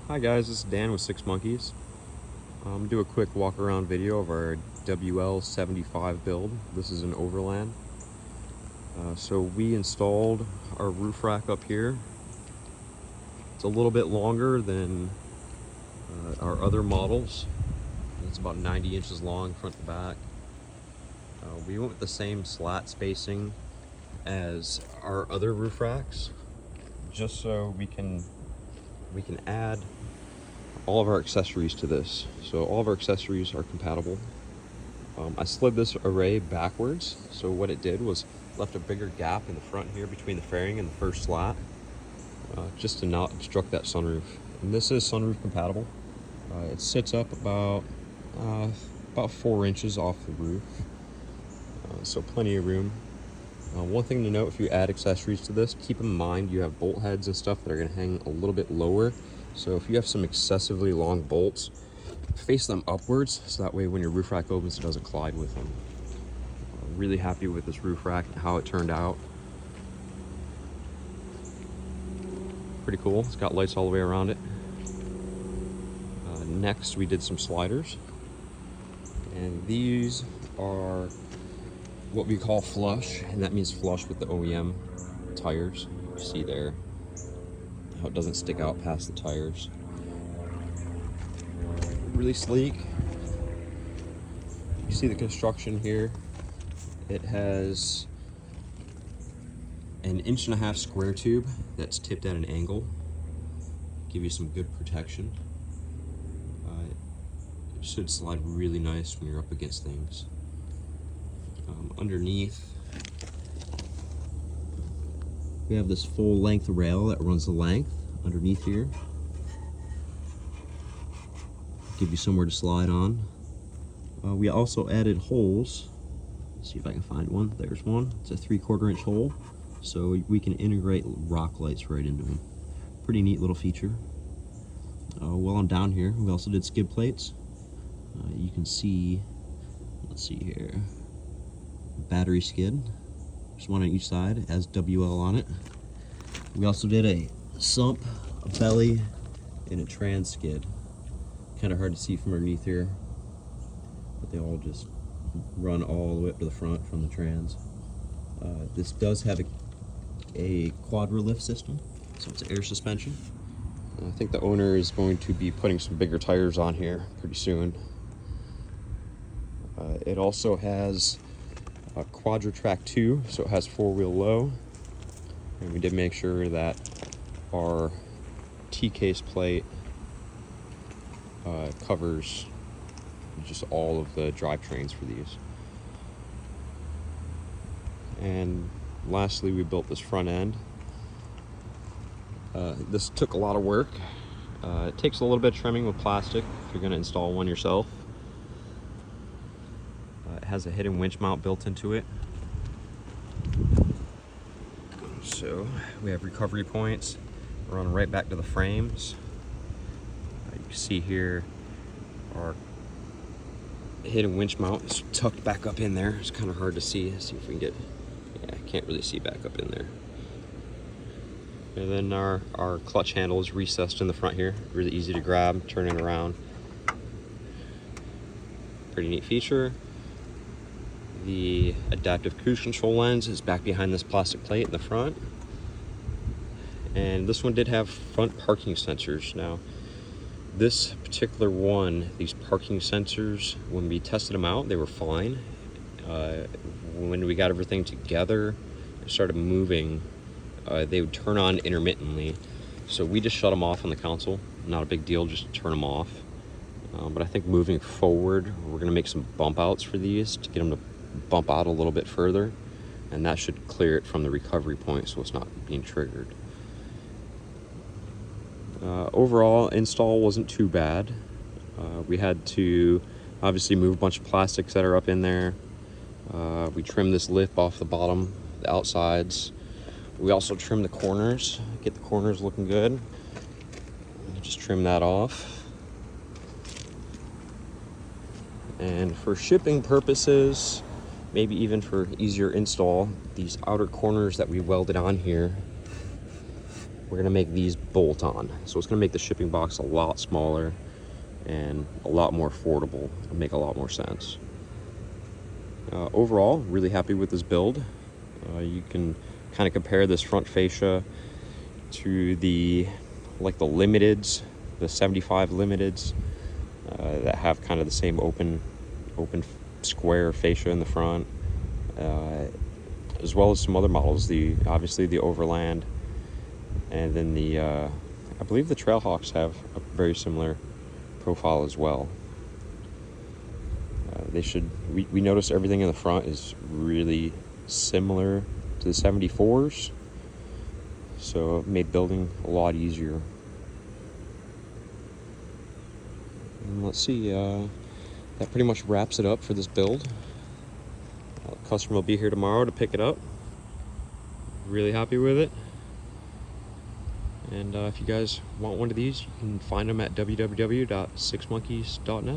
Hi guys, this is Dan with Six Monkeys. I'm gonna do a quick walk around video of our WL75 build. This is an overland. So we installed our roof rack up here. It's a little bit longer than our other models. It's about 90 inches long front to back. We went with the same slat spacing as our other roof racks, just so we can add all of our accessories to this. So all of our accessories are compatible. I slid this array backwards, so what it did was left a bigger gap in the front here between the fairing and the first slat, just to not obstruct that sunroof. And this is sunroof compatible. It sits up about 4 inches off the roof, so plenty of room. One thing to note, if you add accessories to this, keep in mind you have bolt heads and stuff that are going to hang a little bit lower. So if you have some excessively long bolts, face them upwards, so that way when your roof rack opens, it doesn't collide with them. Really happy with this roof rack and how it turned out. Pretty cool. It's got lights all the way around it. Next, we did some sliders. And these are what we call flush, and that means flush with the OEM tires. You see there how it doesn't stick out past the tires. Really sleek. You see the construction here. It has an 1.5 inch square tube that's tipped at an angle, give you some good protection. It should slide really nice when you're up against things. Underneath, we have this full length rail that runs the length underneath here. Give you somewhere to slide on. We also added holes. Let's see if I can find one. There's one. It's a 3/4 inch hole, so we can integrate rock lights right into them. Pretty neat little feature. While I'm down here, we also did skid plates. You can see, let's see here, battery skid. There's one on each side, has WL on it. We also did a sump, a belly, and a trans skid. Kind of hard to see from underneath here, but they all just run all the way up to the front from the trans. This does have a quadra lift system, so it's air suspension. I think the owner is going to be putting some bigger tires on here pretty soon. It also has a Quadra Track 2, so it has 4-wheel low. And we did make sure that our T-case plate covers just all of the drivetrains for these. And lastly, we built this front end. This took a lot of work. It takes a little bit of trimming with plastic if you're going to install one yourself. It has a hidden winch mount built into it. So we have recovery points run right back to the frames. You can see here our hidden winch mount is tucked back up in there. It's kind of hard to see. Let's see if we can get, yeah, I can't really see back up in there. And then our clutch handle is recessed in the front here. Really easy to grab, turn it around. Pretty neat feature. The adaptive cruise control lens is back behind this plastic plate in the front. And this one did have front parking sensors. Now, this particular one, these parking sensors, when we tested them out, they were fine. When we got everything together and started moving, they would turn on intermittently. So we just shut them off on the console. Not a big deal, just turn them off. But I think moving forward, we're gonna make some bump outs for these to get them to bump out a little bit further, and that should clear it from the recovery point so it's not being triggered. Overall, install wasn't too bad. We had to obviously move a bunch of plastics that are up in there. We trimmed this lip off the bottom, the outsides. We also trimmed the corners, get the corners looking good. Just trim that off. And for shipping purposes, maybe even for easier install, these outer corners that we welded on here, we're gonna make these bolt-on, so it's going to make the shipping box a lot smaller and a lot more affordable and make a lot more sense. Overall, really happy with this build. You can kind of compare this front fascia to the limiteds, the 75 limiteds that have kind of the same open square fascia in the front, as well as some other models, obviously the Overland, and then I believe the Trailhawks have a very similar profile as well. We noticed everything in the front is really similar to the 74s, so it made building a lot easier. And let's see, that pretty much wraps it up for this build. The customer will be here tomorrow to pick it up. Really happy with it. And if you guys want one of these, you can find them at www.sixmonkeys.net.